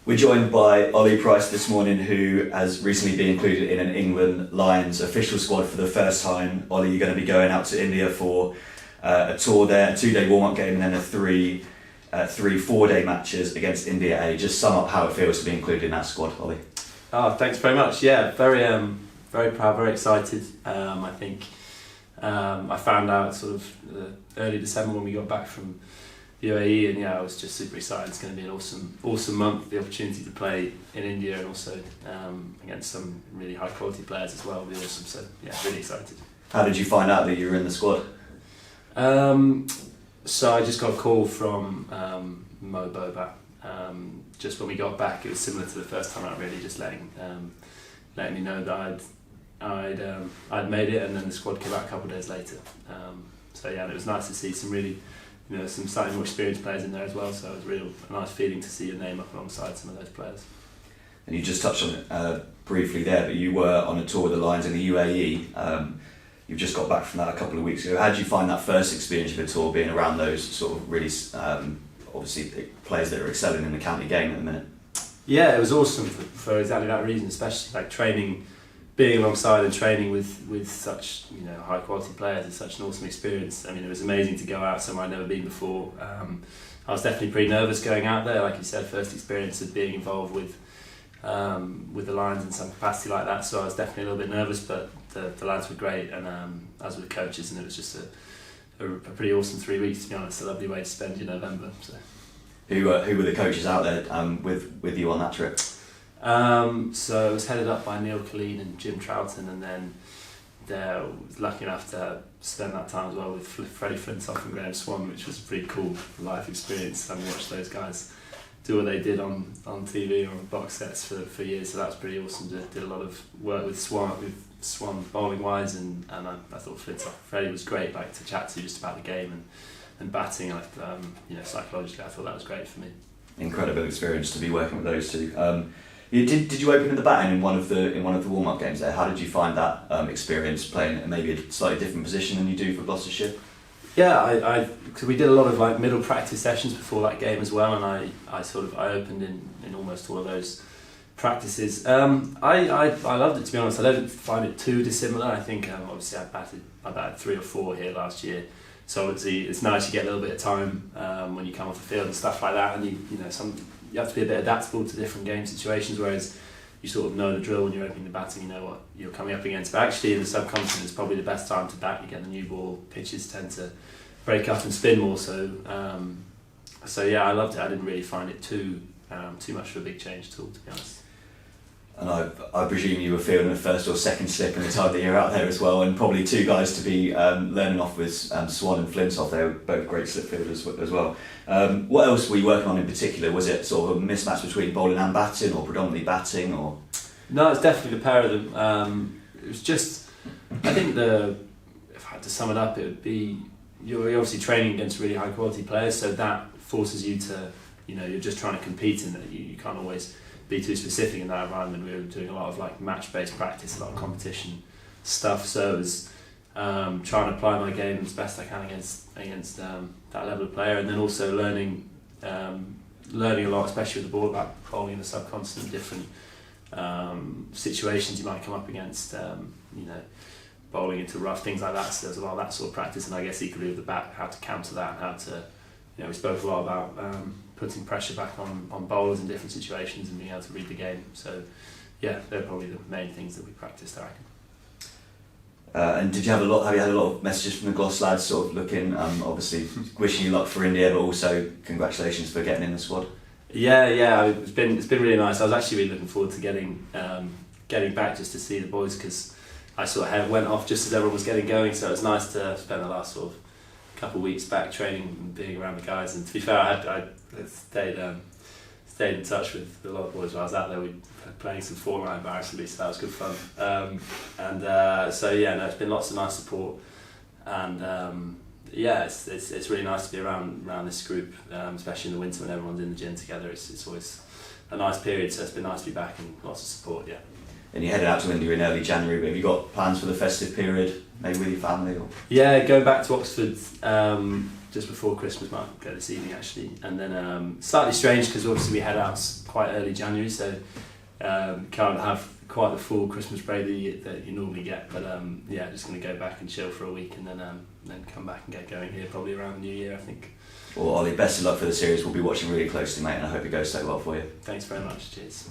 We're joined by Ollie Price this morning, who has recently been included in an England Lions official squad for the first time. Ollie, you're going to be going out to India for a tour there, a 2-day warm-up game, and then three 4-day matches against India A. Just sum up how it feels to be included in that squad, Ollie. Oh, thanks very much. Yeah, very proud, very excited. I think I found out sort of early December when we got back from UAE, and I was just super excited. It's going to be an awesome month. The opportunity to play in India and also against some really high quality players as well will be awesome. So really excited. How did you find out that you were in the squad? So I just got a call from Mo Boba. Just when we got back, it was similar to the first time out, really, just letting me know that I'd made it, and then the squad came out a couple of days later. And it was nice to see some really, some slightly more experienced players in there as well. So it was a nice feeling to see your name up alongside some of those players. And you just touched on it briefly there, but you were on a tour with the Lions in the UAE. You've just got back from that a couple of weeks ago. How did you find that first experience of a tour, being around those sort of really, obviously, players that are excelling in the county game at the minute? Yeah, it was awesome for exactly that reason, especially like training, being alongside and training with such high quality players is such an awesome experience. I mean, it was amazing to go out somewhere I'd never been before. I was definitely pretty nervous going out there, like you said, first experience of being involved with the Lions in some capacity like that. So I was definitely a little bit nervous, but the lads were great, and as were the coaches, and it was just a pretty awesome 3 weeks, to be honest. A lovely way to spend your November. So. Who were the coaches out there with you on that trip? So it was headed up by Neil Colleen and Jim Troughton, and then I was lucky enough to spend that time as well with Freddie Flintoff and Graham Swan, which was a pretty cool life experience. Having watched those guys do what they did on TV or on box sets for years, so that was pretty awesome. Did a lot of work with Swan bowling wise, and I thought Freddie was great, like to chat to just about the game and batting. Psychologically, I thought that was great for me. Incredible experience to be working with those two. Did you open in the batting in one of the warm up games there? How did you find that experience playing in maybe a slightly different position than you do for Gloucestershire? Yeah, because we did a lot of like middle practice sessions before that game as well, and I opened in almost all of those practices. I loved it, to be honest. I don't find it too dissimilar. I think obviously I batted 3 or 4 here last year, so obviously it's nice you get a little bit of time when you come off the field and stuff like that, and you have to be a bit adaptable to different game situations, whereas you sort of know the drill when you're opening the batting, you know what you're coming up against. But actually in the subcontinent it's probably the best time to bat. You get the new ball, pitches tend to break up and spin more, so I loved it. I didn't really find it too much of a big change at all, to be honest. And I presume you were feeling the first or second slip in the time that you're out there as well, and probably 2 guys to be learning off with Swan and Flintoff. They were both great slip fielders as well. What else were you working on in particular? Was it sort of a mismatch between bowling and batting, or predominantly batting? Or no, it's definitely the pair of them. It was just, I think if I had to sum it up, it would be you're obviously training against really high quality players, so that forces you to, you're just trying to compete in that. You can't always be too specific in that environment. We were doing a lot of like match-based practice, a lot of competition stuff, so it was trying to apply my game as best I can against that level of player, and then also learning a lot, especially with the ball, about bowling in the subcontinent, different situations you might come up against, bowling into rough, things like that. So there's a lot of that sort of practice, and I guess equally with the bat, how to counter that, and how to, we spoke a lot about putting pressure back on bowlers in different situations and being able to read the game. So they're probably the main things that we practiced, I reckon. And have you had a lot of messages from the Gloss lads sort of looking, obviously wishing you luck for India, but also congratulations for getting in the squad? Yeah, it's been really nice. I was actually really looking forward to getting back just to see the boys, because I sort of went off just as everyone was getting going, so it was nice to spend the last sort of couple of weeks back training and being around the guys. And to be fair, I stayed in touch with a lot of boys while I was out there. We were playing some four-line embarrassingly, so that was good fun. It's been lots of nice support, and it's really nice to be around this group, especially in the winter when everyone's in the gym together. It's always a nice period, so it's been nice to be back and lots of support. Yeah. And you headed out to India in early January, but have you got plans for the festive period, maybe with your family? Or? Yeah, going back to Oxford just before Christmas. Might go this evening actually, and then slightly strange because obviously we head out quite early January, so can't have quite the full Christmas break that you normally get. But yeah, just going to go back and chill for a week, and then come back and get going here probably around New Year, I think. Well, Ollie, best of luck for the series. We'll be watching really closely, mate, and I hope it goes so well for you. Thanks very much. Cheers.